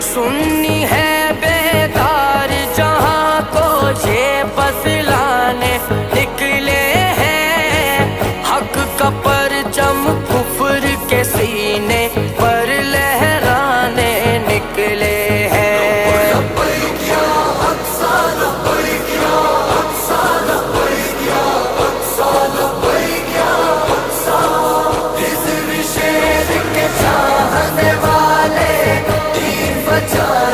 سنی ہے بیدار جہاں کو یہ بتلانے نکلے ہیں، حق کا پرچم کفر کے سینے پر لہرانے نکلے ہیں۔ چاہنے والے دین بچانے